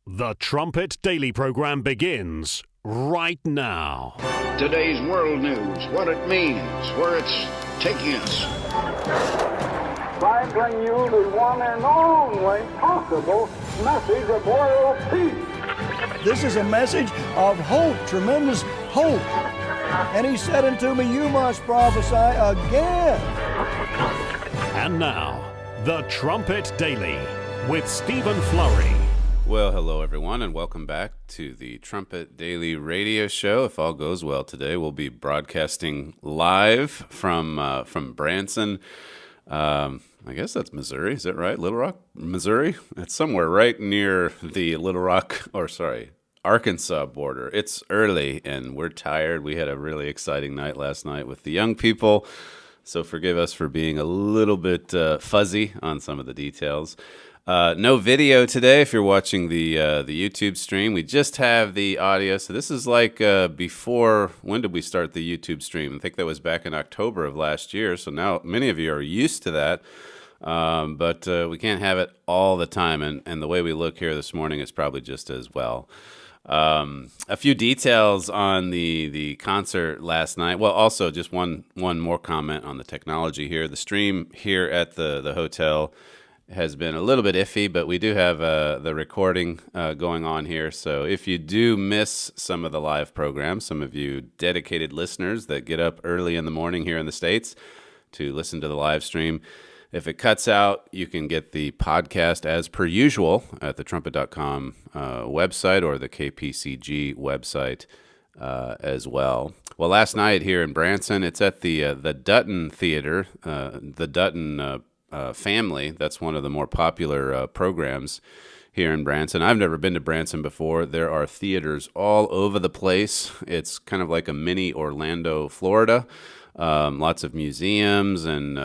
The Trumpet Daily program begins right now. Today's world news, what it means, where it's taking us. I bring you the one and only possible message of world peace. This is a message of hope, tremendous hope. And he said unto me, you must prophesy again. And now, the Trumpet Daily with Stephen Flurry. Well, hello everyone, and welcome back to the Trumpet Daily Radio Show. If all goes well today, we'll be broadcasting live from Branson. I guess that's Missouri. Is that right? Little Rock, Missouri? It's somewhere right near the Arkansas border. It's early, and we're tired. We had a really exciting night last night with the young people, so forgive us for being a little bit fuzzy on some of the details. No video today if you're watching the YouTube stream. We just have the audio. So this is like before, when did we start the YouTube stream? I think that was back in October of last year. So now many of you are used to that. But we can't have it all the time. And the way we look here this morning is probably just as well. A few details on the concert last night. Well, also just one more comment on the technology here. The stream here at the hotel has been a little bit iffy, but we do have the recording going on here. So if you do miss some of the live programs, some of you dedicated listeners that get up early in the morning here in the States to listen to the live stream, if it cuts out, you can get the podcast as per usual at the trumpet.com website or the KPCG website as well. Well, last night here in Branson, it's at the Dutton Theater, the Dutton family. That's one of the more popular programs here in Branson. I've never been to Branson before. There are theaters all over the place. It's kind of like a mini Orlando, Florida. Lots of museums and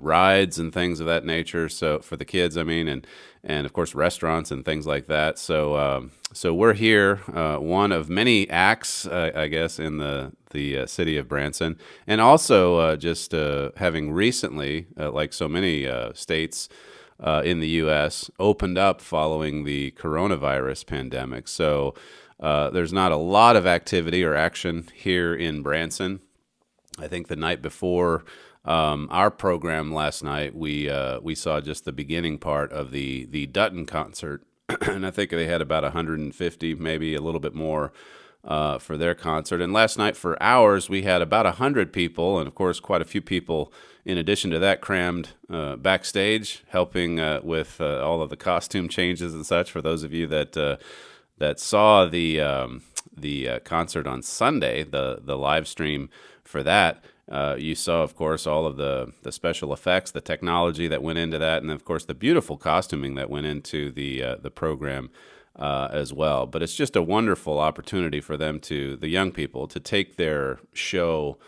rides and things of that nature. So for the kids, and of course restaurants and things like that. So we're here, one of many acts, I guess, in the city of Branson, and also just having recently, like so many states in the U.S., opened up following the coronavirus pandemic. So there's not a lot of activity or action here in Branson. I think the night before our program last night, we saw just the beginning part of the Dutton concert, and I think they had about 150, maybe a little bit more for their concert. And last night for ours, we had about 100 people, and of course quite a few people in addition to that crammed backstage, helping with all of the costume changes and such. For those of you that saw the concert on Sunday, the live stream for that, you saw, of course, all of the special effects, the technology that went into that, and of course the beautiful costuming that went into the program as well. But it's just a wonderful opportunity for them the young people, to take their show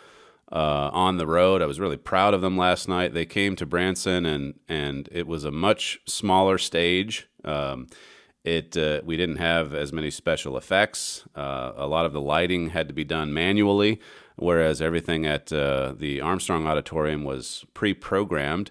on the road. I was really proud of them last night. They came to Branson, and it was a much smaller stage. We didn't have as many special effects. A lot of the lighting had to be done manually, whereas everything at the Armstrong Auditorium was pre-programmed.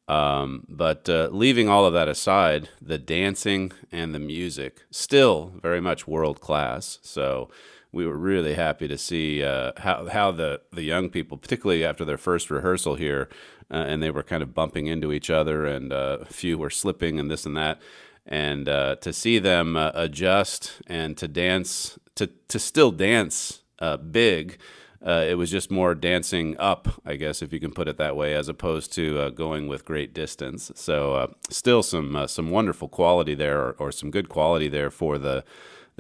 But leaving all of that aside, the dancing and the music, still very much world-class. So we were really happy to see how the young people, particularly after their first rehearsal here, and they were kind of bumping into each other, and a few were slipping and this and that. And to see them adjust and to dance, to still dance big, it was just more dancing up, I guess, if you can put it that way, as opposed to going with great distance. So still some wonderful quality there, or some good quality there for the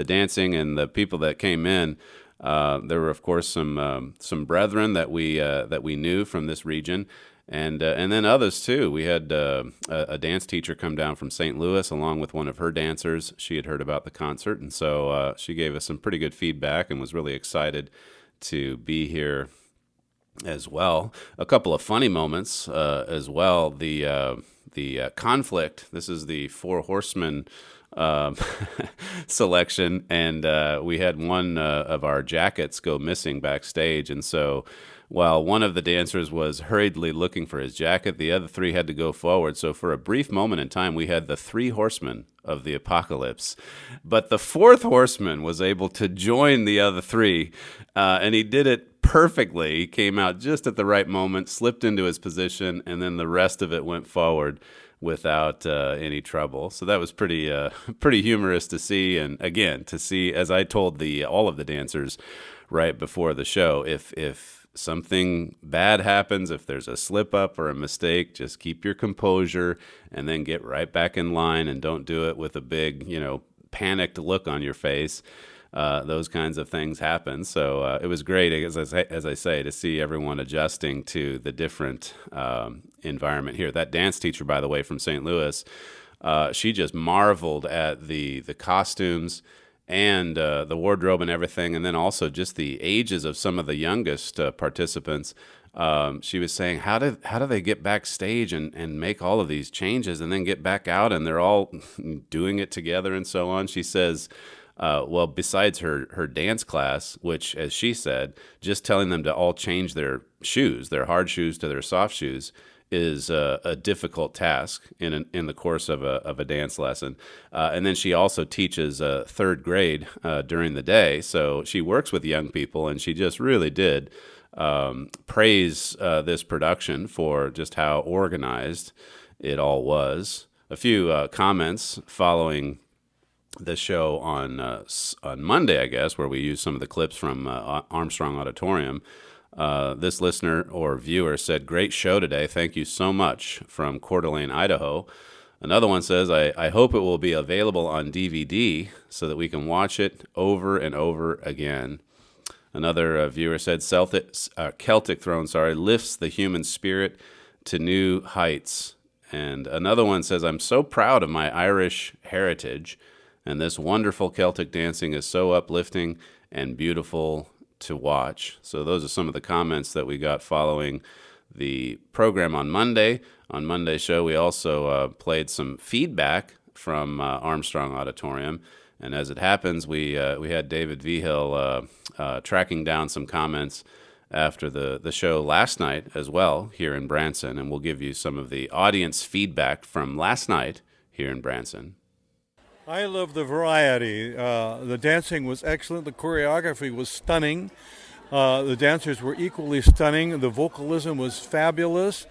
dancing and the people that came in. There were, of course, some brethren that we knew from this region. And then others, too. We had a dance teacher come down from St. Louis along with one of her dancers. She had heard about the concert, and so she gave us some pretty good feedback and was really excited to be here as well. A couple of funny moments as well. The conflict, this is the Four Horsemen selection, and we had one of our jackets go missing backstage, and so while one of the dancers was hurriedly looking for his jacket, the other three had to go forward. So for a brief moment in time, we had the three horsemen of the apocalypse. But the fourth horseman was able to join the other three, and he did it perfectly. He came out just at the right moment, slipped into his position, and then the rest of it went forward without any trouble. So that was pretty humorous to see. And again, to see, as I told all of the dancers right before the show, if something bad happens, if there's a slip up or a mistake, just keep your composure and then get right back in line, and don't do it with a big, panicked look on your face. Those kinds of things happen. So it was great, as I say, to see everyone adjusting to the different environment here. That dance teacher, by the way, from St. Louis, she just marveled at the costumes and the wardrobe and everything, and then also just the ages of some of the youngest participants. She was saying, how do they get backstage and make all of these changes and then get back out, and they're all doing it together and so on. She says, well, besides her dance class, which, as she said, just telling them to all change their shoes, their hard shoes to their soft shoes, is a difficult task in the course of a dance lesson. And then she also teaches third grade during the day, so she works with young people, and she just really did praise this production for just how organized it all was. A few comments following the show on Monday, I guess, where we used some of the clips from Armstrong Auditorium. This listener or viewer said, "Great show today. Thank you so much," from Coeur d'Alene, Idaho. Another one says, I hope it will be available on DVD so that we can watch it over and over again. Another viewer said, Celtic Throne, lifts the human spirit to new heights. And another one says, I'm so proud of my Irish heritage, and this wonderful Celtic dancing is so uplifting and beautiful to watch. So those are some of the comments that we got following the program on Monday. On Monday's show, we also played some feedback from Armstrong Auditorium. And as it happens, we had David Vigil tracking down some comments after the show last night as well here in Branson. And we'll give you some of the audience feedback from last night here in Branson. I love the variety. The dancing was excellent. The choreography was stunning. The dancers were equally stunning. The vocalism was fabulous.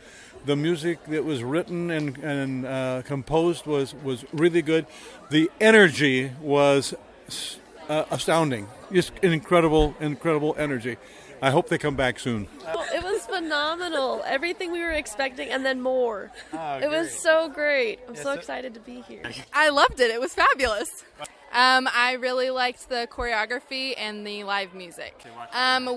The music that was written and composed was really good. The energy was astounding. Just an incredible energy. I hope they come back soon. It was phenomenal. Everything we were expecting and then more. Oh, it was so great. I'm so excited to be here. I loved it. It was fabulous. I really liked the choreography and the live music.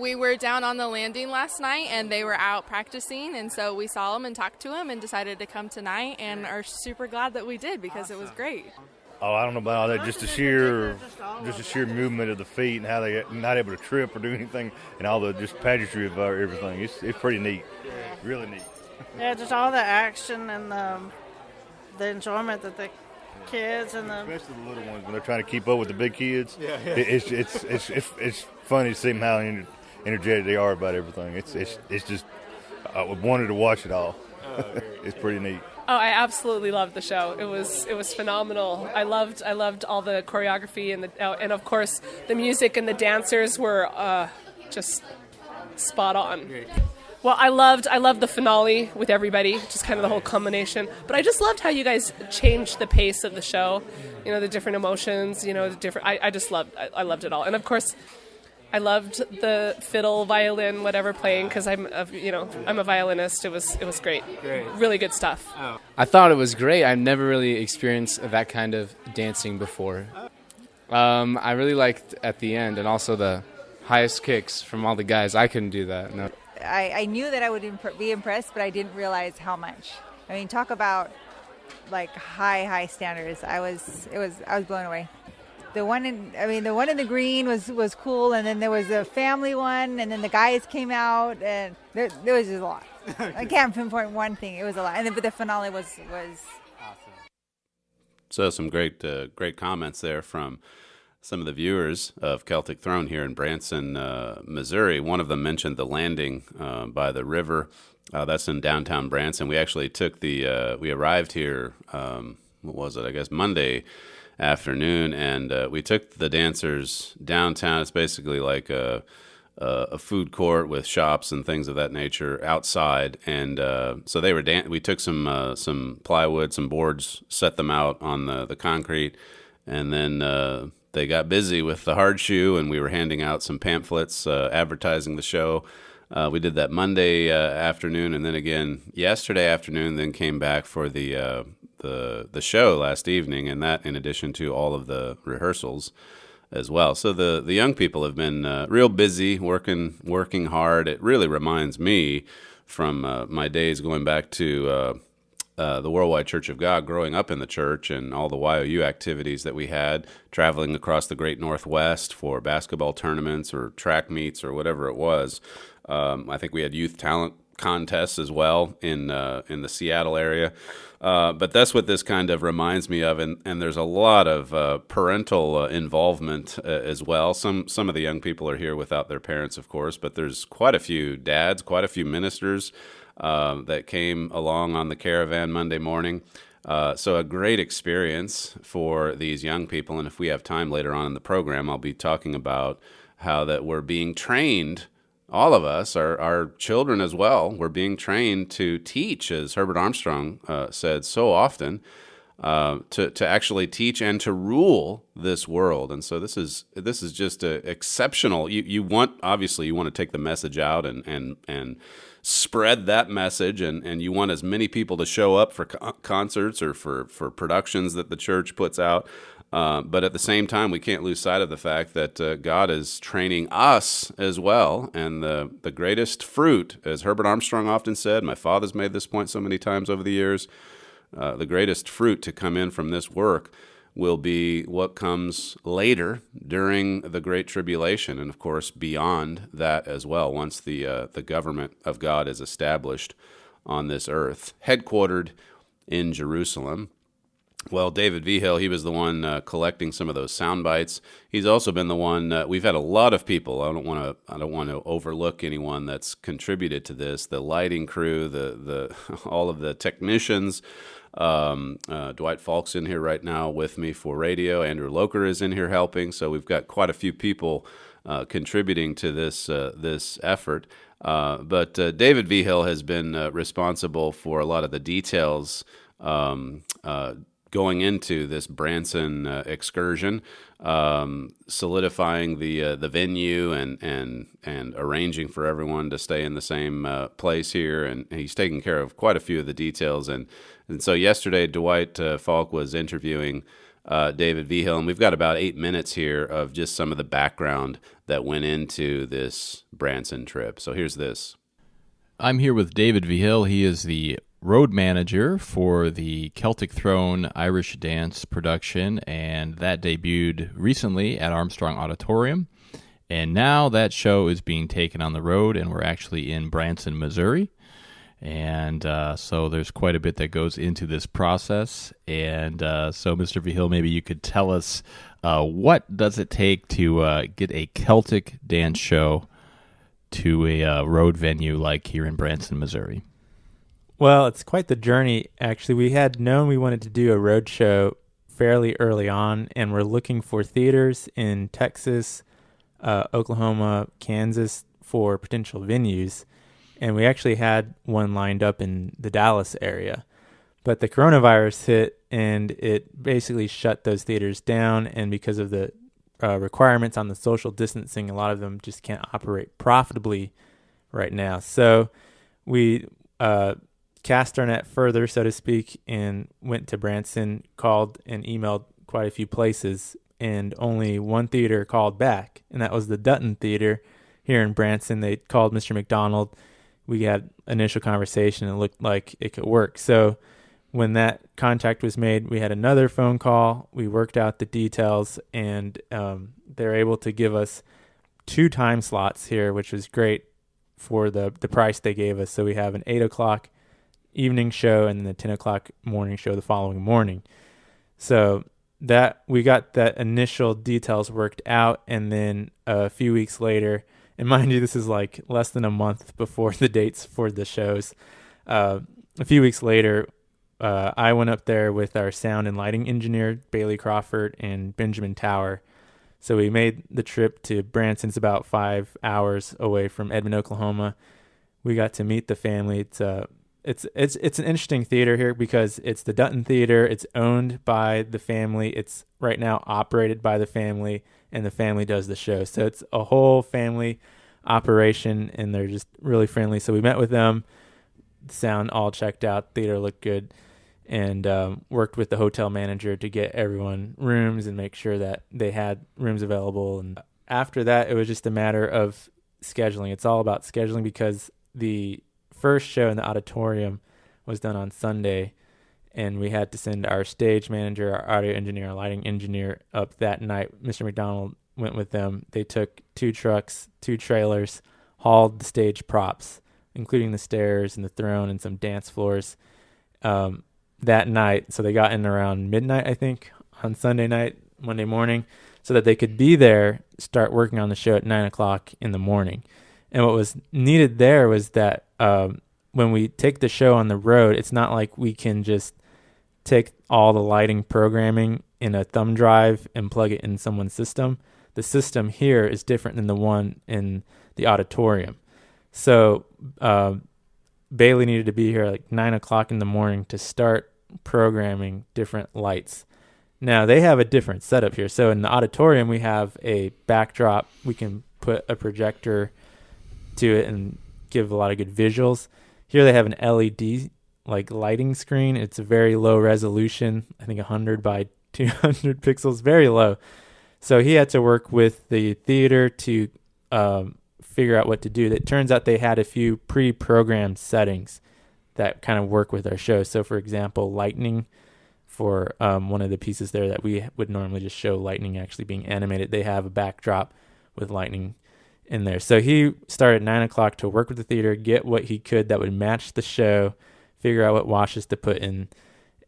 We were down on the landing last night, and they were out practicing, and so we saw them and talked to them and decided to come tonight, and are super glad that we did because it was great. Oh, I don't know about all that. Just the sheer movement of the feet and how they're not able to trip or do anything, and all the just pageantry of everything. It's pretty neat, really neat. Yeah, just all the action and the enjoyment that the kids and especially the little ones when they're trying to keep up with the big kids. Yeah. It's funny to see them how energetic they are about everything. It's just I wanted to watch it all. It's pretty neat. Oh, I absolutely loved the show. It was phenomenal. I loved all the choreography and of course the music, and the dancers were just spot on. Great. Well, I loved the finale with everybody, just kind of the whole culmination. But I just loved how you guys changed the pace of the show. You know, the different emotions. You know, the different. I loved it all. And of course, I loved the fiddle, violin, whatever playing, because I'm a violinist. It was great. Great. Really good stuff. Oh. I thought it was great. I've never really experienced that kind of dancing before. I really liked at the end, and also the highest kicks from all the guys. I couldn't do that. No. I knew that I would be impressed, but I didn't realize how much. I mean, talk about like high standards. I was blown away. The one in the green was cool, and then there was a family one, and then the guys came out, and there was just a lot. I can't pinpoint one thing. It was a lot, and but the finale was awesome. So some great comments there from some of the viewers of Celtic Throne here in Branson, Missouri. One of them mentioned the landing by the river. That's in downtown Branson. We actually took we arrived here, what was it? I guess Monday afternoon, and we took the dancers downtown. It's basically like a food court with shops and things of that nature outside, and so they were. We took some plywood, some boards, set them out on the concrete, and then they got busy with the hard shoe, and we were handing out some pamphlets advertising the show. We did that Monday afternoon, and then again yesterday afternoon. Then came back for the show last evening, and that in addition to all of the rehearsals as well. So the young people have been real busy, working hard. It really reminds me from my days going back to the Worldwide Church of God, growing up in the church, and all the YOU activities that we had, traveling across the Great Northwest for basketball tournaments or track meets or whatever it was. I think we had youth talent contests as well in the Seattle area. But that's what this kind of reminds me of, and there's a lot of parental involvement as well. Some of the young people are here without their parents, of course, but there's quite a few dads, quite a few ministers that came along on the caravan Monday morning. So a great experience for these young people, and if we have time later on in the program, I'll be talking about how that we're being trained. All of us, our children as well, we're being trained to teach, as Herbert Armstrong said so often, to actually teach and to rule this world. And so this is just exceptional. You want to take the message out and spread that message, and you want as many people to show up for concerts or for productions that the church puts out. But at the same time, we can't lose sight of the fact that God is training us as well. And the greatest fruit, as Herbert Armstrong often said, my father's made this point so many times over the years, the greatest fruit to come in from this work will be what comes later during the Great Tribulation, and of course beyond that as well, once the government of God is established on this earth, headquartered in Jerusalem. Well, David Vigil, he was the one collecting some of those sound bites. He's also been the one. We've had a lot of people. I don't want to overlook anyone that's contributed to this. The lighting crew, the all of the technicians. Dwight Falk's in here right now with me for radio. Andrew Loker is in here helping. So we've got quite a few people contributing to this effort. But David Vigil has been responsible for a lot of the details. Going into this Branson excursion, solidifying the venue and arranging for everyone to stay in the same place here, and he's taking care of quite a few of the details. And so yesterday, Dwight Falk was interviewing David Vigil, and we've got about 8 minutes here of just some of the background that went into this Branson trip. So here's this. I'm here with David Vigil. He is the road manager for the Celtic Throne Irish dance production, and that debuted recently at Armstrong Auditorium. And now that show is being taken on the road, and we're actually in Branson, Missouri. And so there's quite a bit that goes into this process. And so, Mr. Vigil, maybe you could tell us what does it take to get a Celtic dance show to a road venue like here in Branson, Missouri? Well, it's quite the journey, actually. We had known we wanted to do a road show fairly early on, and we're looking for theaters in Texas, Oklahoma, Kansas for potential venues. And we actually had one lined up in the Dallas area. But the coronavirus hit, and it basically shut those theaters down. And because of the requirements on the social distancing, a lot of them just can't operate profitably right now. So we cast our net further, so to speak, and went to Branson, called and emailed quite a few places, and only one theater called back, and that was the Dutton Theater here in Branson. They called Mr. McDonald. We had initial conversation, and it looked like it could work. So when that contact was made, we had another phone call. We worked out the details, and they're able to give us 2 time slots here, which was great for the price they gave us. So we have an 8 o'clock evening show and then the 10 o'clock morning show the following morning. So that we got that initial details worked out, and then a few weeks later, and mind you, this is like less than a month before the dates for the shows. A few weeks later, I went up there with our sound and lighting engineer, Bailey Crawford and Benjamin Tower. So we made the trip to Branson. It's about 5 hours away from Edmond, Oklahoma. We got to meet the family. It's an interesting theater here because it's the Dutton Theater. It's owned by the family. It's right now operated by the family, and the family does the show. So it's a whole family operation, and they're just really friendly. So we met with them. Sound all checked out. Theater looked good, and worked with the hotel manager to get everyone rooms and make sure that they had rooms available. And after that, it was just a matter of scheduling. It's all about scheduling because the first show in the auditorium was done on Sunday, and we had to send our stage manager, our audio engineer, our lighting engineer up that night. Mr. McDonald went with them. They took 2 trucks, 2 trailers, hauled the stage props, including the stairs and the throne and some dance floors that night. So they got in around midnight, I think, on Sunday night, Monday morning, so that they could be there, start working on the show at 9 o'clock in the morning. And what was needed there was that when we take the show on the road, it's not like we can just take all the lighting programming in a thumb drive and plug it in someone's system. The system here is different than the one in the auditorium. So Bailey needed to be here like 9 o'clock in the morning to start programming different lights. Now, they have a different setup here. So in the auditorium, we have a backdrop. We can put a projector to it and give a lot of good visuals. Here they have an LED like lighting screen. It's a very low resolution, I think 100 by 200 pixels, very low. So he had to work with the theater to figure out what to do. It turns out they had a few pre-programmed settings that kind of work with our show. So for example, lightning for one of the pieces there that we would normally just show lightning actually being animated, they have a backdrop with lightning in there. So he started at 9 o'clock to work with the theater, get what he could that would match the show, figure out what washes to put in,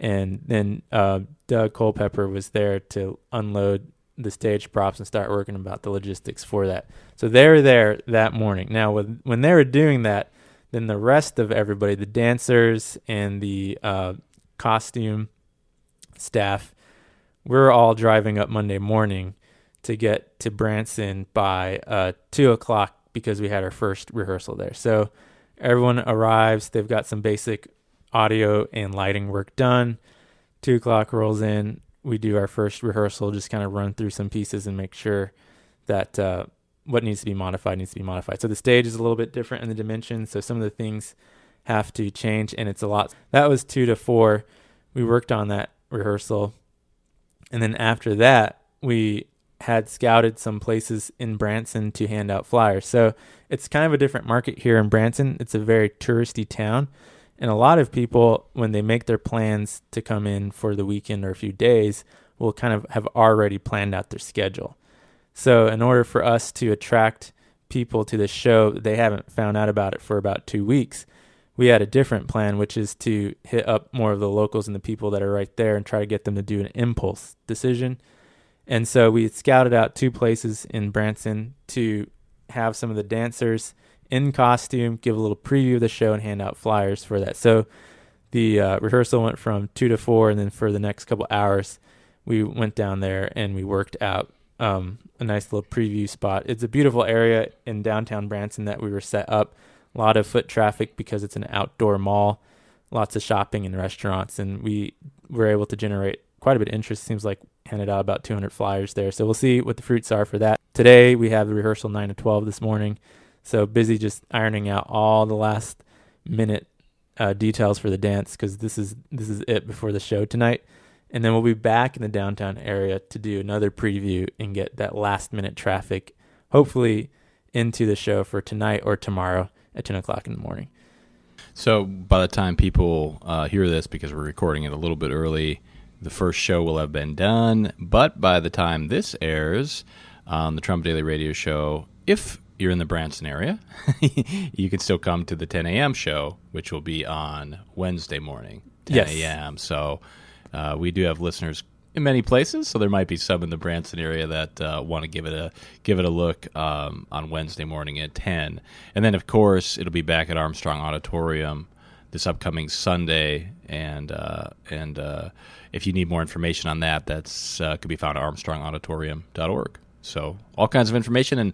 and then Doug Culpepper was there to unload the stage props and start working about the logistics for that. So they were there that morning. Now, when they were doing that, then the rest of everybody, the dancers and the costume staff, we're all driving up Monday morning to get to Branson by 2 o'clock because we had our first rehearsal there. So everyone arrives. They've got some basic audio and lighting work done. 2 o'clock rolls in. We do our first rehearsal, just kind of run through some pieces and make sure that what needs to be modified needs to be modified. So the stage is a little bit different in the dimensions, so some of the things have to change, and it's a lot. That was 2 to 4. We worked on that rehearsal, and then after that, we had scouted some places in Branson to hand out flyers. So it's kind of a different market here in Branson. It's a very touristy town. And a lot of people, when they make their plans to come in for the weekend or a few days, will kind of have already planned out their schedule. So in order for us to attract people to the show, they haven't found out about it for about 2 weeks. We had a different plan, which is to hit up more of the locals and the people that are right there and try to get them to do an impulse decision. And so we scouted out 2 places in Branson to have some of the dancers in costume, give a little preview of the show, and hand out flyers for that. So the rehearsal went from 2 to 4, and then for the next couple hours, we went down there and we worked out a nice little preview spot. It's a beautiful area in downtown Branson that we were set up. A lot of foot traffic because it's an outdoor mall, lots of shopping and restaurants, and we were able to generate quite a bit of interest. Seems like handed out about 200 flyers there. So we'll see what the fruits are for that. Today we have the rehearsal 9 to 12 this morning. So busy just ironing out all the last minute details for the dance because this is it before the show tonight. And then we'll be back in the downtown area to do another preview and get that last minute traffic, hopefully into the show for tonight or tomorrow at 10 o'clock in the morning. So by the time people hear this, because we're recording it a little bit early, the first show will have been done. But by the time this airs on the Trumpet Daily Radio Show, if you're in the Branson area, you can still come to the 10 a.m. show, which will be on Wednesday morning, 10 a.m. So we do have listeners in many places, so there might be some in the Branson area that want to give it a look on Wednesday morning at 10. And then, of course, it'll be back at Armstrong Auditorium this upcoming Sunday. And if you need more information on that, that's could be found at armstrongauditorium.org. So all kinds of information. And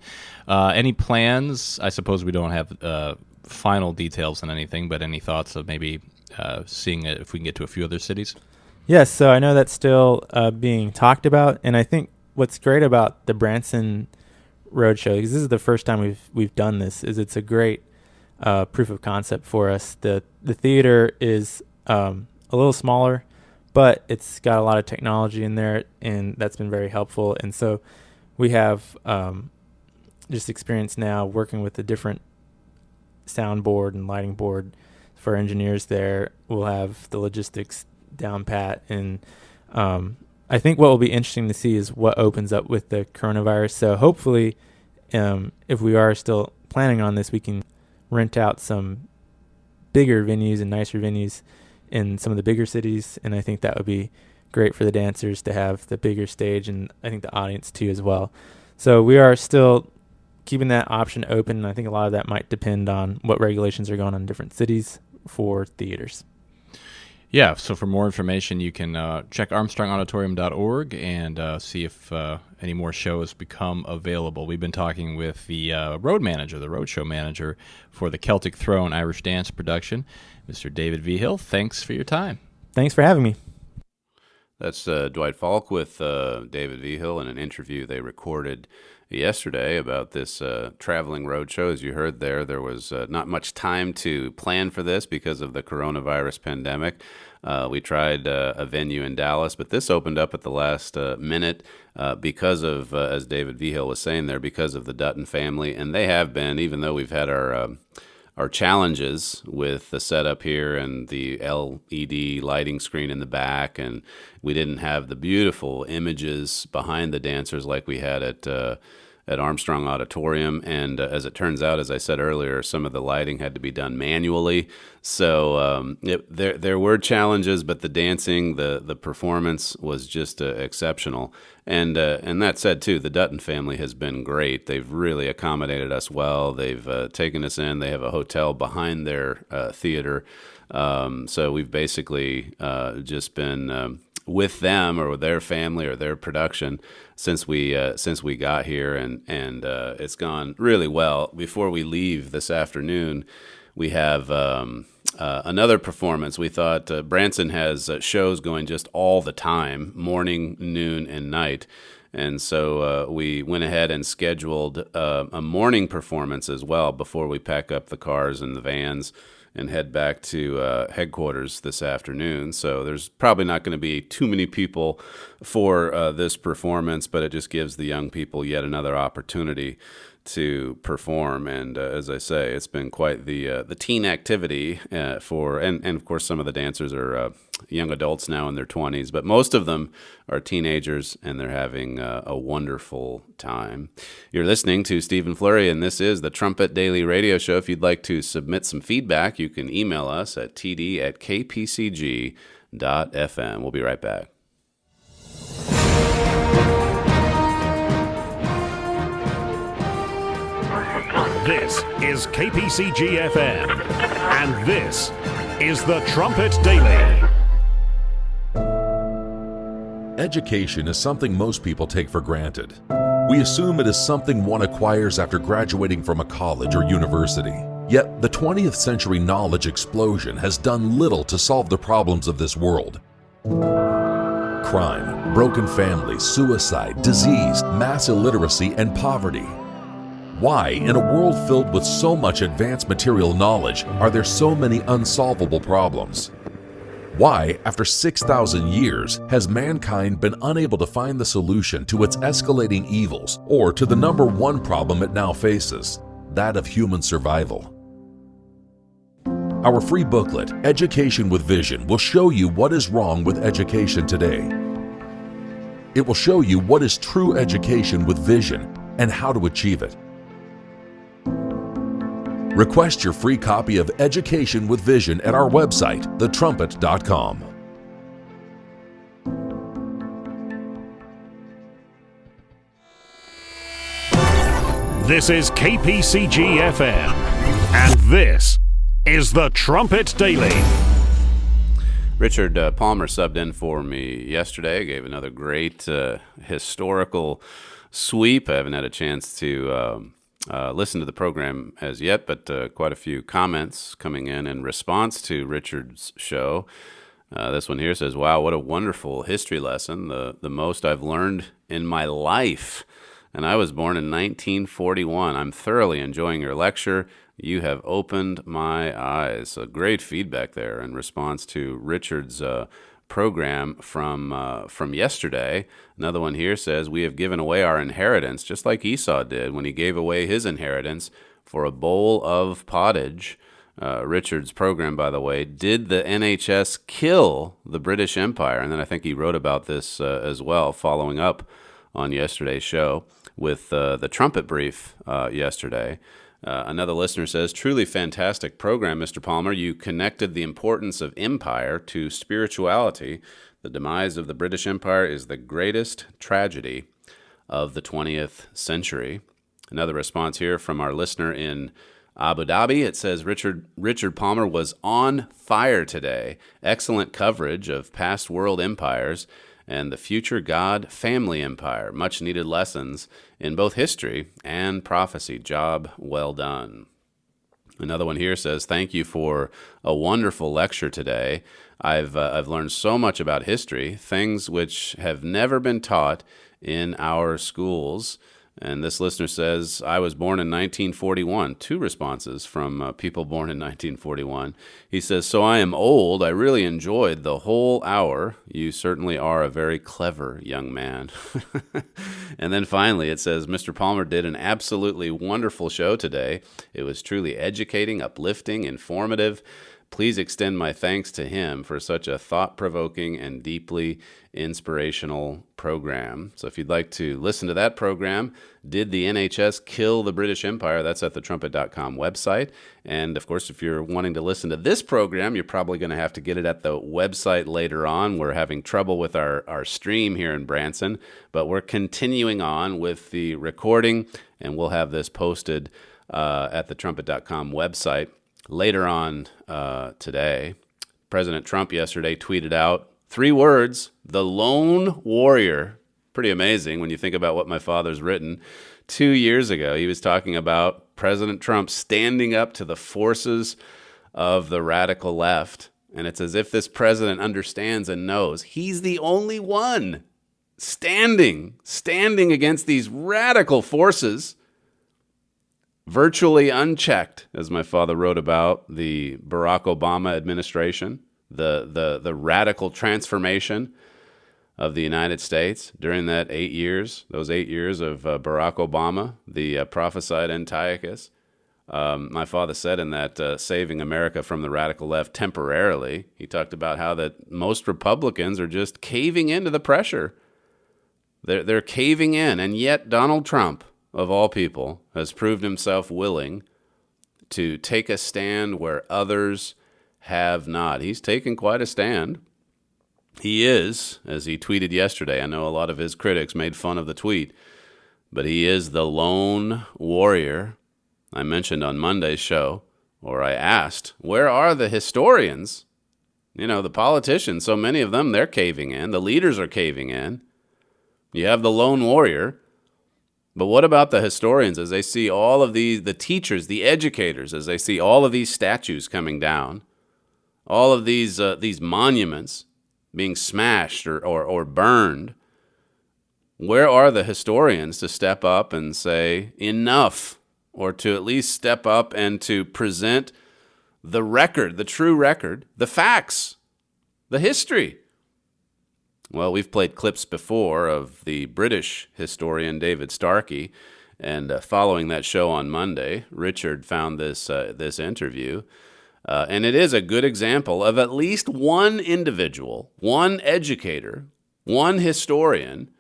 any plans, I suppose we don't have final details on anything, but any thoughts of maybe seeing it if we can get to a few other cities? Yes, so I know that's still being talked about, and I think what's great about the Branson Roadshow, because this is the first time we've done this, is it's a great proof of concept for us. The theater is a little smaller, but it's got a lot of technology in there, and that's been very helpful. And so we have just experience now working with the different soundboard and lighting board for engineers there. We'll have the logistics down pat, and I think what will be interesting to see is what opens up with the coronavirus. So hopefully, if we are still planning on this, we can rent out some bigger venues and nicer venues in some of the bigger cities, and I think that would be great for the dancers to have the bigger stage, and I think the audience too as well. So we are still keeping that option open, and I think a lot of that might depend on what regulations are going on in different cities for theaters. Yeah, so for more information, you can check armstrongauditorium.org and see if any more shows become available. We've been talking with the road manager, the roadshow manager for the Celtic Throne Irish Dance production, Mr. David Vigil. Thanks for your time. Thanks for having me. That's Dwight Falk with David Vigil in an interview they recorded yesterday about this traveling roadshow. As you heard there was not much time to plan for this because of the coronavirus pandemic. We tried a venue in Dallas, but this opened up at the last minute because of, as David Vigil was saying there, because of the Dutton family. And they have been, even though we've had our challenges with the setup here and the LED lighting screen in the back, and we didn't have the beautiful images behind the dancers like we had at Armstrong Auditorium. And as it turns out, as I said earlier, some of the lighting had to be done manually. So there were challenges, but the dancing, the performance was just exceptional. And that said, too, the Dutton family has been great. They've really accommodated us well. They've taken us in. They have a hotel behind their theater. So we've basically just been with them or with their family or their production since we got here, and it's gone really well. Before we leave this afternoon, we have another performance. We thought Branson has shows going just all the time, morning, noon, and night. And so we went ahead and scheduled a morning performance as well before we pack up the cars and the vans and head back to headquarters this afternoon. So there's probably not going to be too many people for this performance, but it just gives the young people yet another opportunity to perform. And as I say, it's been quite the teen activity and of course some of the dancers are young adults now in their 20s, but most of them are teenagers, and they're having a wonderful time. You're listening to Stephen Flurry, and this is the Trumpet Daily Radio Show. If you'd like to submit some feedback, you can email us at td@kpcg.fm. We'll be right back. This is KPCG-FM, and this is the Trumpet Daily. Education is something most people take for granted. We assume it is something one acquires after graduating from a college or university. Yet, the 20th century knowledge explosion has done little to solve the problems of this world. Crime, broken families, suicide, disease, mass illiteracy, and poverty. Why, in a world filled with so much advanced material knowledge, are there so many unsolvable problems? Why, after 6,000 years, has mankind been unable to find the solution to its escalating evils or to the number one problem it now faces, that of human survival? Our free booklet, Education with Vision, will show you what is wrong with education today. It will show you what is true education with vision and how to achieve it. Request your free copy of Education with Vision at our website, thetrumpet.com. This is KPCG FM, and this is the Trumpet Daily. Richard Palmer subbed in for me yesterday, gave another great historical sweep. I haven't had a chance to listen to the program as yet, but quite a few comments coming in response to Richard's show. This one here says, wow, what a wonderful history lesson, the most I've learned in my life. And I was born in 1941. I'm thoroughly enjoying your lecture. You have opened my eyes. So great feedback there in response to Richard's program from yesterday. Another one here says, we have given away our inheritance, just like Esau did when he gave away his inheritance for a bowl of pottage. Richard's program, by the way, did the NHS kill the British Empire? And then I think he wrote about this as well, following up on yesterday's show with the trumpet brief yesterday. Another listener says, truly fantastic program, Mr. Palmer. You connected the importance of empire to spirituality. The demise of the British Empire is the greatest tragedy of the 20th century. Another response here from our listener in Abu Dhabi. It says, Richard Palmer was on fire today. Excellent coverage of past world empires and the future God family empire. Much needed lessons in both history and prophecy. Job well done. Another one here says, thank you for a wonderful lecture today. I've learned so much about history, things which have never been taught in our schools. And this listener says, I was born in 1941. Two responses from people born in 1941. He says, so I am old. I really enjoyed the whole hour. You certainly are a very clever young man. And then finally it says, Mr. Palmer did an absolutely wonderful show today. It was truly educating, uplifting, informative. Please extend my thanks to him for such a thought-provoking and deeply inspirational program. So if you'd like to listen to that program, Did the NHS Kill the British Empire? That's at the trumpet.com website. And of course, if you're wanting to listen to this program, you're probably going to have to get it at the website later on. We're having trouble with our stream here in Branson, but we're continuing on with the recording, and we'll have this posted at the trumpet.com website later on today. President Trump yesterday tweeted out 3 words, the lone warrior. Pretty amazing when you think about what my father's written. 2 years ago, he was talking about President Trump standing up to the forces of the radical left. And it's as if this president understands and knows he's the only one standing against these radical forces, virtually unchecked, as my father wrote about the Barack Obama administration, the radical transformation of the United States during that 8 years, those 8 years of Barack Obama, the prophesied Antiochus. My father said in that Saving America from the Radical Left temporarily, he talked about how that most Republicans are just caving into the pressure. They're caving in, and yet Donald Trump, of all people, has proved himself willing to take a stand where others have not. He's taken quite a stand. He is, as he tweeted yesterday, I know a lot of his critics made fun of the tweet, but he is the lone warrior. I mentioned on Monday's show, or I asked, where are the historians? You know, the politicians, so many of them, they're caving in. The leaders are caving in. You have the lone warrior. But what about the historians as they see all of these, the teachers, the educators, as they see all of these statues coming down, all of these monuments being smashed or burned? Where are the historians to step up and say enough, or to at least step up and to present the record, the true record, the facts, the history? Well, we've played clips before of the British historian David Starkey, and following that show on Monday, Richard found this interview. And it is a good example of at least one individual, one educator, one historian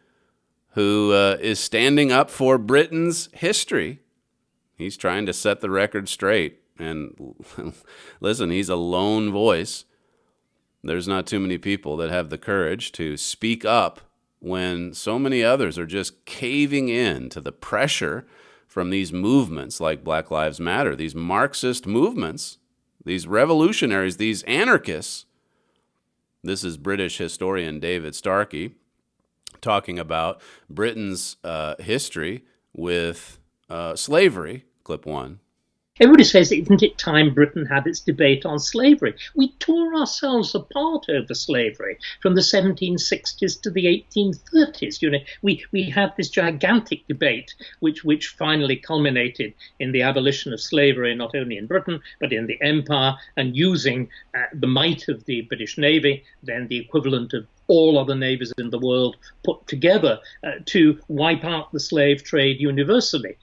who is standing up for Britain's history. He's trying to set the record straight. And listen, he's a lone voice. There's not too many people that have the courage to speak up when so many others are just caving in to the pressure from these movements like Black Lives Matter, these Marxist movements, these revolutionaries, these anarchists. This is British historian David Starkey talking about Britain's history with slavery. Clip 1. Everybody says, isn't it time Britain had its debate on slavery? We tore ourselves apart over slavery from the 1760s to the 1830s. You know, we had this gigantic debate, which finally culminated in the abolition of slavery, not only in Britain, but in the Empire, and using the might of the British Navy, then the equivalent of all other navies in the world put together to wipe out the slave trade universally.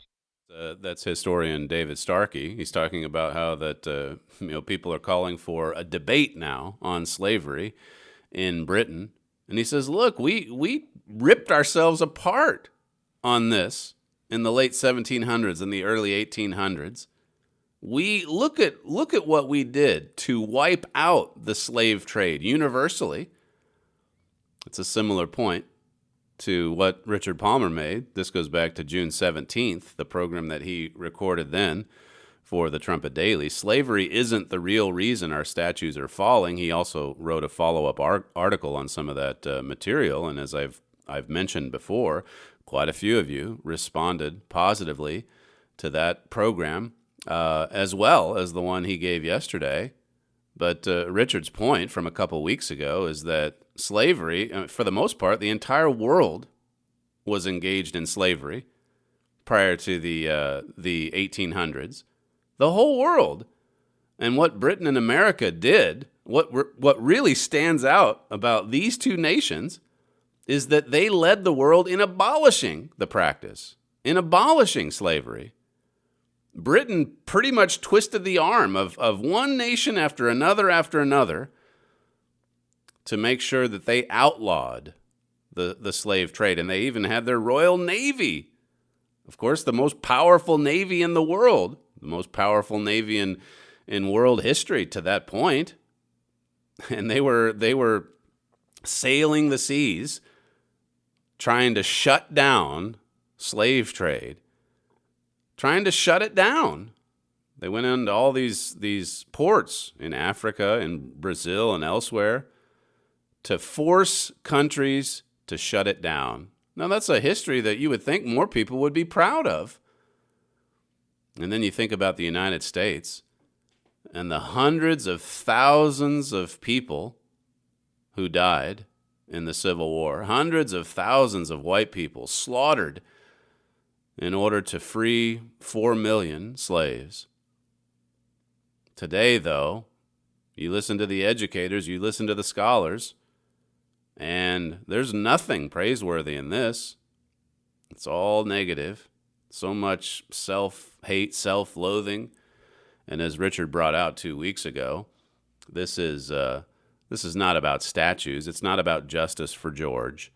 That's historian David Starkey. He's talking about how that people are calling for a debate now on slavery in Britain, and he says, "Look, we ripped ourselves apart on this in the late 1700s and the early 1800s. We look at what we did to wipe out the slave trade universally." It's a similar point to what Richard Palmer made. This goes back to June 17th, the program that he recorded then for the Trumpet Daily. Slavery isn't the real reason our statues are falling. He also wrote a follow-up article on some of that material, and as I've mentioned before, quite a few of you responded positively to that program, as well as the one he gave yesterday. But Richard's point from a couple weeks ago is that slavery, for the most part, the entire world was engaged in slavery prior to the 1800s. The whole world. And what Britain and America did, what really stands out about these two nations is that they led the world in abolishing the practice, in abolishing slavery. Britain pretty much twisted the arm of one nation after another to make sure that they outlawed the slave trade. And they even had their Royal Navy. Of course, the most powerful navy in the world, the most powerful navy in world history to that point. And they were sailing the seas, trying to shut down slave trade, trying to shut it down. They went into all these ports in Africa and Brazil and elsewhere to force countries to shut it down. Now, that's a history that you would think more people would be proud of. And then you think about the United States and the hundreds of thousands of people who died in the Civil War, hundreds of thousands of white people slaughtered in order to free 4 million slaves. Today, though, you listen to the educators, you listen to the scholars, and there's nothing praiseworthy in this. It's all negative. So much self-hate, self-loathing. And as Richard brought out 2 weeks ago, this is not about statues. It's not about justice for George.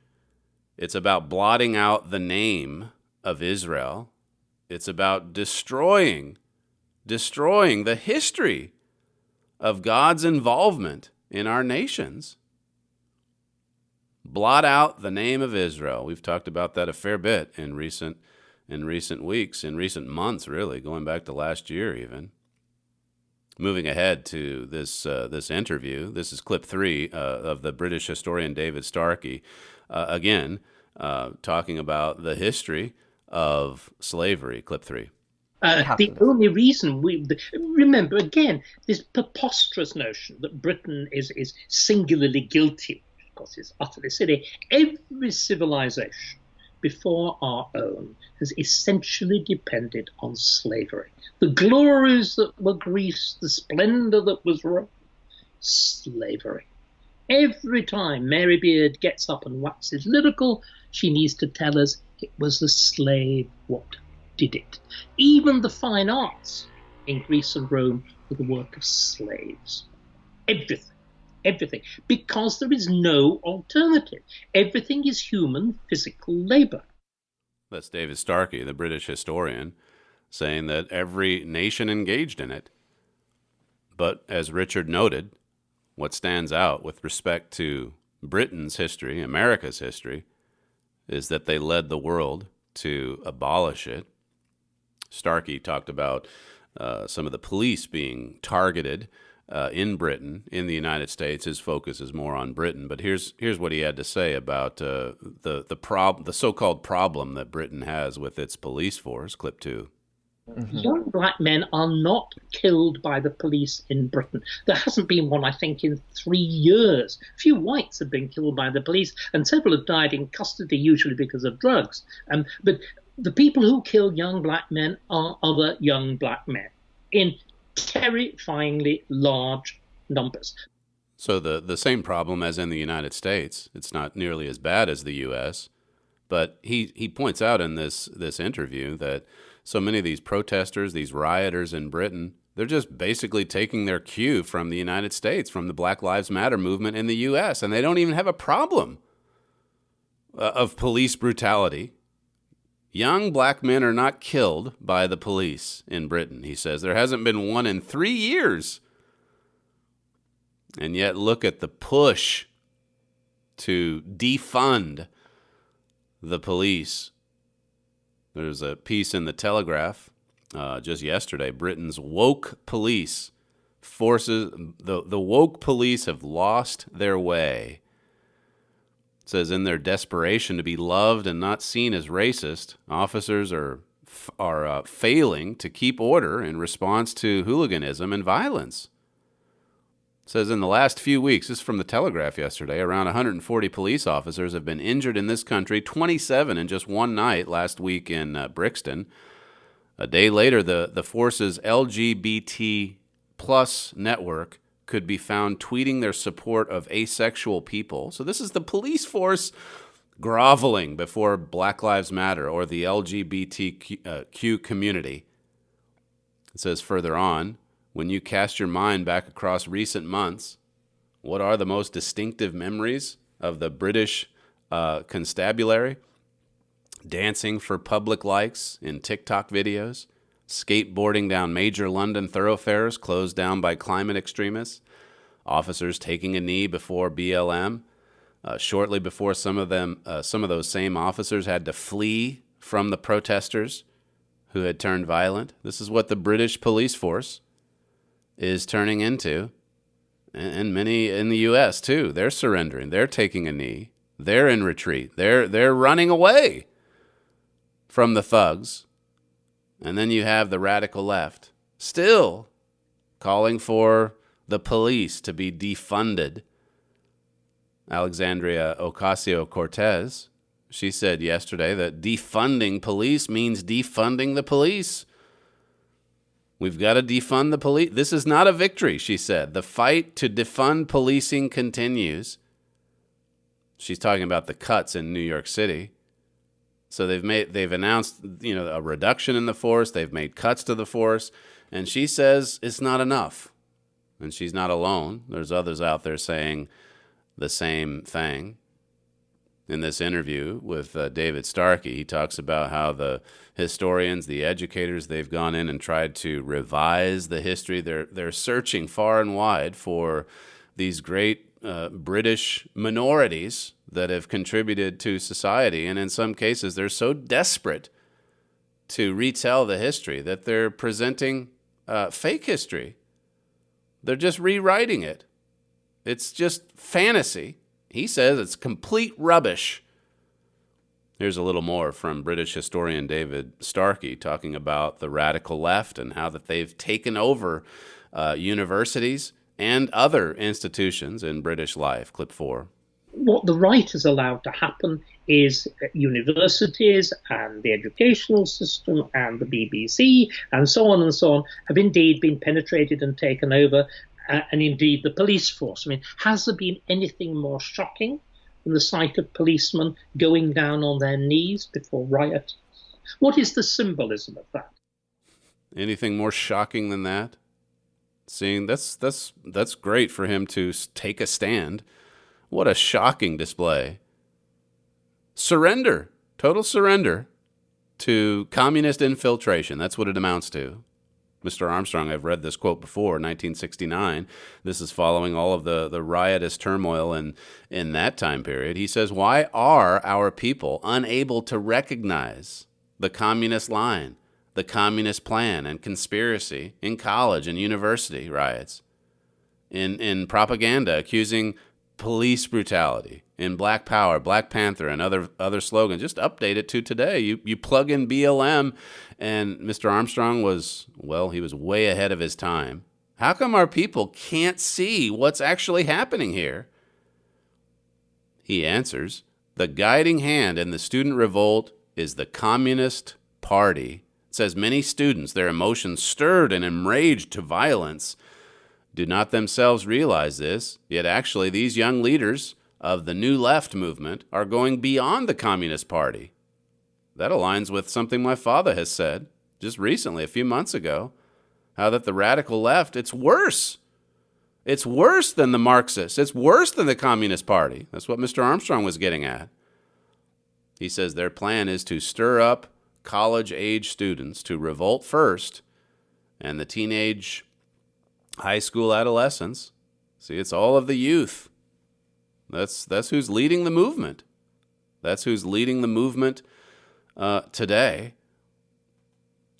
It's about blotting out the name of Israel. It's about destroying the history of God's involvement in our nations. Blot out the name of Israel. We've talked about that a fair bit in recent weeks, in recent months, really, going back to last year even. Moving ahead to this interview, this is clip 3 of the British historian David Starkey, again, talking about the history of slavery. Clip 3. The only reason remember again this preposterous notion that Britain is singularly guilty, of course, is utterly silly. Every civilization before our own has essentially depended on slavery. The glories that were Greece, the splendor that was Rome, slavery. Every time Mary Beard gets up and waxes lyrical, she needs to tell us it was the slave what did it. Even the fine arts in Greece and Rome were the work of slaves. Everything, because there is no alternative. Everything is human physical labor. That's David Starkey, the British historian, saying that every nation engaged in it. But as Richard noted, what stands out with respect to Britain's history, America's history, is that they led the world to abolish it. Starkey talked about some of the police being targeted in Britain, in the United States. His focus is more on Britain, but here's what he had to say about the so-called problem that Britain has with its police force. Clip 2. Young black men are not killed by the police in Britain. There hasn't been one, I think, in 3 years. Few whites have been killed by the police, and several have died in custody, usually because of drugs. But the people who kill young black men are other young black men in terrifyingly large numbers. So the same problem as in the United States. It's not nearly as bad as the U.S., but he points out in this interview that so many of these protesters, these rioters in Britain, they're just basically taking their cue from the United States, from the Black Lives Matter movement in the U.S., and they don't even have a problem of police brutality. Young black men are not killed by the police in Britain, he says. There hasn't been one in 3 years. And yet look at the push to defund the police. There's a piece in the Telegraph just yesterday. Britain's woke police forces, the woke police have lost their way. It says in their desperation to be loved and not seen as racist, officers are failing to keep order in response to hooliganism and violence. It says in the last few weeks, this is from the Telegraph yesterday, around 140 police officers have been injured in this country, 27 in just one night last week in Brixton. A day later, the force's LGBT plus network could be found tweeting their support of asexual people. So this is the police force groveling before Black Lives Matter or the LGBTQ community. It says further on, when you cast your mind back across recent months, what are the most distinctive memories of the British constabulary? Dancing for public likes in TikTok videos, skateboarding down major London thoroughfares closed down by climate extremists, officers taking a knee before BLM. Shortly before some of those same officers had to flee from the protesters who had turned violent. This is what the British police force is turning into, and many in the U.S. too. They're surrendering. They're taking a knee. They're in retreat. They're running away from the thugs. And then you have the radical left still calling for the police to be defunded. Alexandria Ocasio-Cortez, she said yesterday that defunding police means defunding the police. We've got to defund the police. This is not a victory, she said. The fight to defund policing continues. She's talking about the cuts in New York City. So they've announced, a reduction in the force. They've made cuts to the force, and she says it's not enough. And she's not alone. There's others out there saying the same thing. In this interview with David Starkey, he talks about how the historians, the educators, they've gone in and tried to revise the history. They're searching far and wide for these great British minorities that have contributed to society. And in some cases, they're so desperate to retell the history that they're presenting fake history. They're just rewriting it. It's just fantasy. He says it's complete rubbish. Here's a little more from British historian David Starkey talking about the radical left and how that they've taken over universities and other institutions in British life. Clip 4. What the right has allowed to happen is universities and the educational system and the BBC and so on have indeed been penetrated and taken over. And indeed the police force. I mean, has there been anything more shocking than the sight of policemen going down on their knees before rioters? What is the symbolism of that? Anything more shocking than that? Seeing that's great for him to take a stand. What a shocking display. Surrender, total surrender to communist infiltration. That's what it amounts to. Mr. Armstrong, I've read this quote before, 1969. This is following all of the riotous turmoil in that time period. He says, why are our people unable to recognize the communist line? the communist plan and conspiracy in college and university riots, in propaganda accusing police brutality, in Black Power, Black Panther, and other slogans. Just update it to today. You plug in BLM, and Mr. Armstrong was way ahead of his time. How come our people can't see what's actually happening here? He answers, the guiding hand in the student revolt is the Communist Party. It says many students, their emotions stirred and enraged to violence, do not themselves realize this, yet actually these young leaders of the New Left movement are going beyond the Communist Party. That aligns with something my father has said just recently, a few months ago, how that the radical left, it's worse. It's worse than the Marxists. It's worse than the Communist Party. That's what Mr. Armstrong was getting at. He says their plan is to stir up college-age students to revolt first, and the teenage high school adolescents. See, it's all of the youth. That's who's leading the movement. That's who's leading the movement today.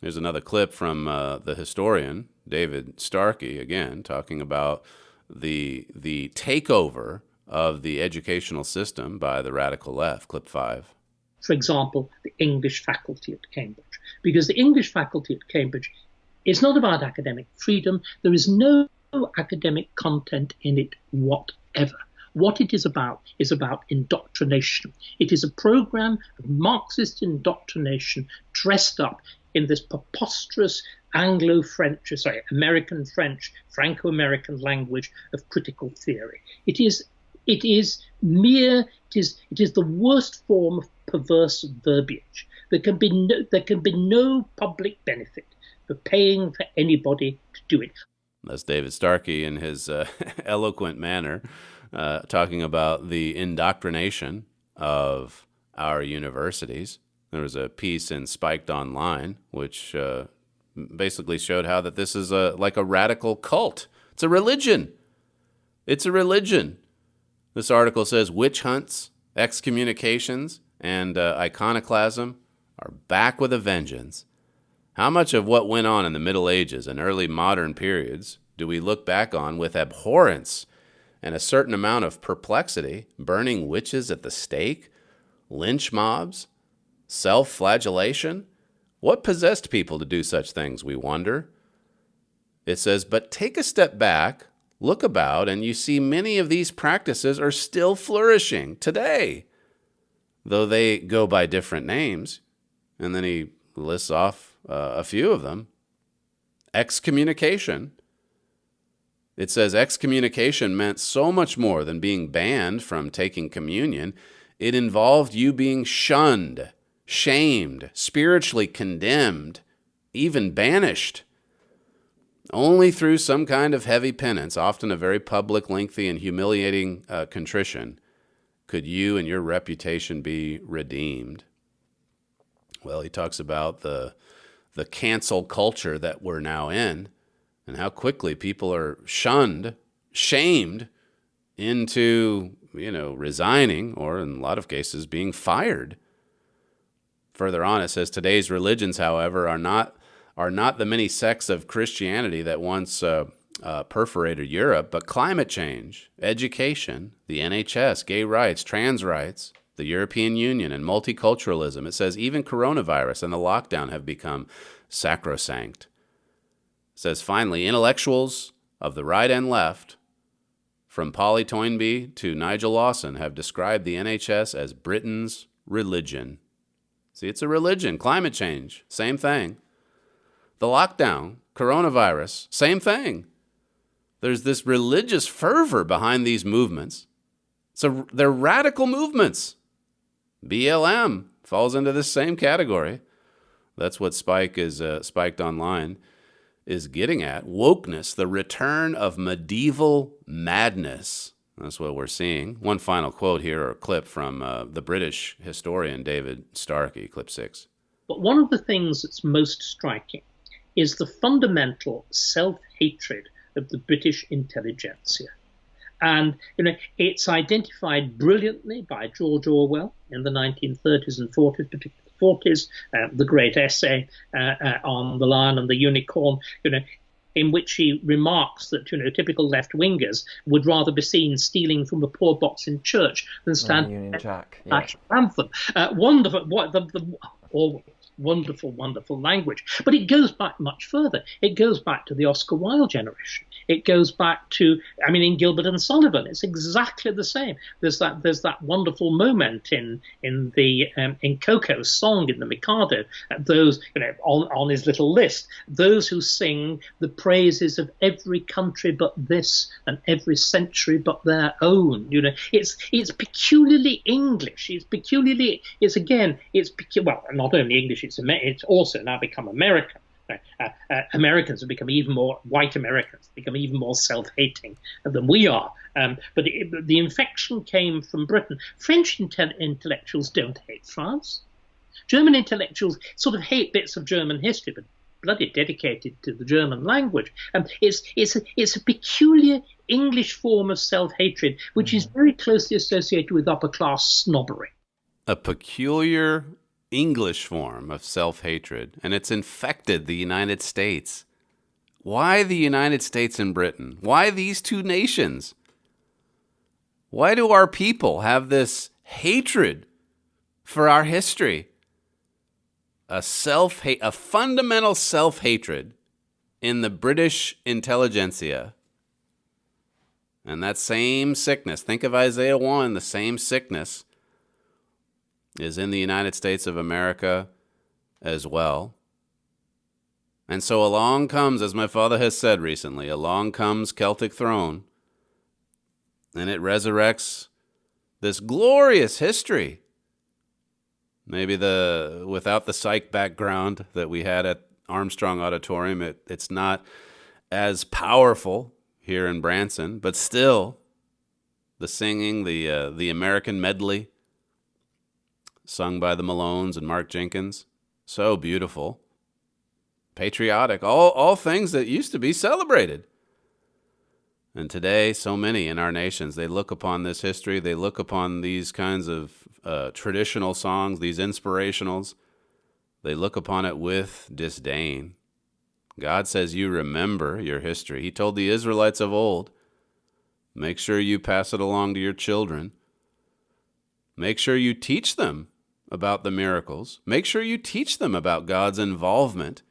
Here's another clip from the historian, David Starkey, again, talking about the takeover of the educational system by the radical left. Clip 5. For example, the English faculty at Cambridge. Because the English faculty at Cambridge is not about academic freedom. There is no academic content in it whatever. What it is about indoctrination. It is a program of Marxist indoctrination dressed up in this preposterous American French, Franco-American language of critical theory. It is the worst form of perverse verbiage. There can be no public benefit for paying for anybody to do it. That's David Starkey in his eloquent manner, talking about the indoctrination of our universities. There was a piece in Spiked Online, which basically showed how that this is like a radical cult. It's a religion. It's a religion. This article says witch hunts, excommunications, and iconoclasm are back with a vengeance. How much of what went on in the Middle Ages and early modern periods do we look back on with abhorrence and a certain amount of perplexity? Burning witches at the stake, lynch mobs, self-flagellation? What possessed people to do such things, we wonder? It says, but take a step back, look about, and you see many of these practices are still flourishing today, though they go by different names. And then he lists off a few of them. Excommunication. It says excommunication meant so much more than being banned from taking communion. It involved you being shunned, shamed, spiritually condemned, even banished. Only through some kind of heavy penance, often a very public, lengthy, and humiliating contrition, could you and your reputation be redeemed. Well, he talks about the cancel culture that we're now in, and how quickly people are shunned, shamed into, resigning, or in a lot of cases being fired. Further on, it says today's religions, however, are not the many sects of Christianity that once perforated Europe, but climate change, education, the NHS, gay rights, trans rights, the European Union, and multiculturalism. It says even coronavirus and the lockdown have become sacrosanct. It says finally, intellectuals of the right and left, from Polly Toynbee to Nigel Lawson, have described the NHS as Britain's religion. See, it's a religion. Climate change, same thing. The lockdown, coronavirus, same thing. There's this religious fervor behind these movements. So they're radical movements. BLM falls into this same category. That's what Spiked Online is getting at. Wokeness, the return of medieval madness. That's what we're seeing. One final quote here, or clip from the British historian David Starkey, clip 6. But one of the things that's most striking is the fundamental self-hatred of the British intelligentsia. And, it's identified brilliantly by George Orwell in the 1930s and 40s, particularly the 1940s, the great essay on the lion and the unicorn, in which he remarks that typical left-wingers would rather be seen stealing from a poor box in church than stand Union Jack. national anthem. Wonderful, wonderful language. But it goes back much further. It goes back to the Oscar Wilde generation. It goes back to, in Gilbert and Sullivan, it's exactly the same. There's that wonderful moment in Coco's song in the Mikado. Those, on his little list, those who sing the praises of every country but this, and every century but their own. It's peculiarly English. Not only English. It's also now become American. Americans have become even more, white Americans become even more self-hating than we are. But the infection came from Britain. French intellectuals don't hate France. German intellectuals sort of hate bits of German history, but bloody dedicated to the German language. It's a peculiar English form of self-hatred, which is very closely associated with upper-class snobbery. A peculiar English form of self-hatred, and it's infected the United States. Why the United States and Britain? Why these two nations? Why do our people have this hatred for our history? A fundamental self-hatred in the British intelligentsia. And that same sickness, think of Isaiah 1, the same sickness is in the United States of America as well. And so along comes, as my father has said recently, along comes Celtic Throne, and it resurrects this glorious history. Maybe without the psych background that we had at Armstrong Auditorium, it's not as powerful here in Branson, but still, the singing, the American medley, sung by the Malones and Mark Jenkins. So beautiful. Patriotic. All things that used to be celebrated. And today, so many in our nations, they look upon this history, they look upon these kinds of traditional songs, these inspirationals, they look upon it with disdain. God says you remember your history. He told the Israelites of old, make sure you pass it along to your children. Make sure you teach them about the miracles. Make sure you teach them about God's involvement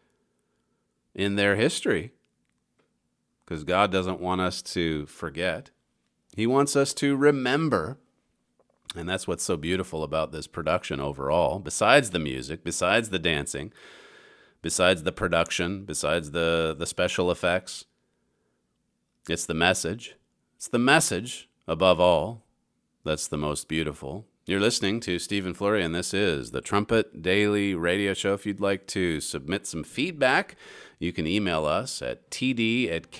in their history. Because God doesn't want us to forget. He wants us to remember. And that's what's so beautiful about this production overall. Besides the music, besides the dancing, besides the production, besides the special effects, it's the message. It's the message, above all, that's the most beautiful. You're listening to Stephen Fleury, and this is the Trumpet Daily Radio Show. If you'd like to submit some feedback, you can email us at td@kpcg.fm.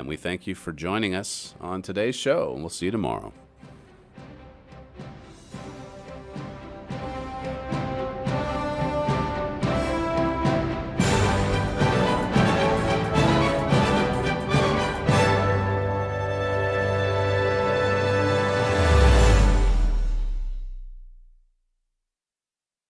We thank you for joining us on today's show, and we'll see you tomorrow.